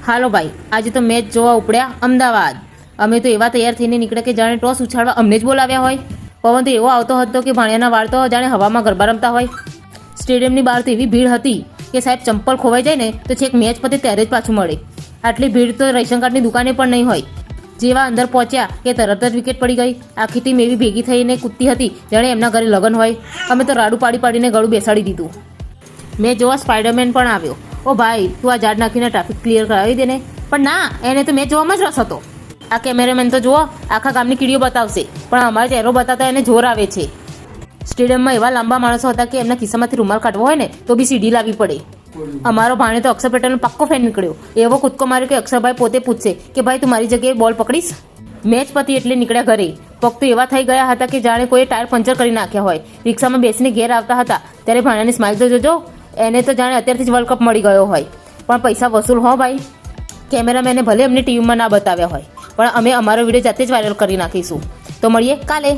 હાલો ભાઈ, આજે તો મેચ જોવા ઉપડ્યા અમદાવાદ. અમે તો એવા તૈયાર થઈને નીકળ્યા કે જાણે ટોસ ઉછાળવા અમને જ બોલાવ્યા હોય. પવન તો એવો આવતો હતો કે ભાણિયાના વાળ તો જાણે હવામાં ગરબા રમતા હોય. સ્ટેડિયમની બહાર તો એવી ભીડ હતી કે સાહેબ ચંપલ ખોવાઈ જાય ને તો છેક મેચ પતે ત્યારે જ પાછું મળે. આટલી ભીડ તો રેશન કાર્ડની દુકાને પણ નહીં હોય. જેવા અંદર પહોંચ્યા કે તરત જ વિકેટ પડી ગઈ. આખી ટીમ એવી ભેગી થઈને કૂદતી હતી જાણે એમના ઘરે લગ્ન હોય. અમે તો રાડું પાડી પાડીને ગળું બેસાડી દીધું. મેચ જોવા સ્પાઈડરમેન પણ આવ્યો. ઓ ભાઈ, તું આ ઝાડ નાખીને ટ્રાફિક ક્લિયર કરાવી દે ને. પણ ના, એને તો મેચ જોવામાં જ રસ હતો. આ કેમેરામેન તો જુઓ આખા ગામની કીડીઓ બતાવશે, પણ અમારો ચહેરો બતાવતા એને જોર આવે છે. સ્ટેડિયમમાં એવા લાંબા માણસો હતા કે એમના ખિસ્સામાંથી રૂમાલ કાઢવો હોય ને તો બી સીડી લાવવી પડે. અમારો ભાણે તો અક્ષર પટેલનો પાક્કો ફેન નીકળ્યો. એવો કૂદકો માર્યો કે અક્ષરભાઈ પોતે પૂછશે કે ભાઈ તું મારી જગ્યાએ બોલ પકડીશ. મેચ પતી એટલે નીકળ્યા ઘરે. પગ તો એવા થઈ ગયા હતા કે જાણે કોઈ ટાયર પંચર કરી નાખ્યા હોય. રિક્ષામાં બેસીને ઘેર આવતા હતા ત્યારે ભાણાની સ્માઇલ તો જોજો. એને તો જાણે અત્યારથી જ વર્લ્ડ કપ મળી ગયો હોય. પણ પૈસા વસૂલ હો ભાઈ. કેમેરામેને ભલે એમને ટીવીમાં ના બતાવ્યા હોય, પણ અમે અમારો વિડીયો જાતે જ વાયરલ કરી નાખીશું. તો મળીએ કાલે.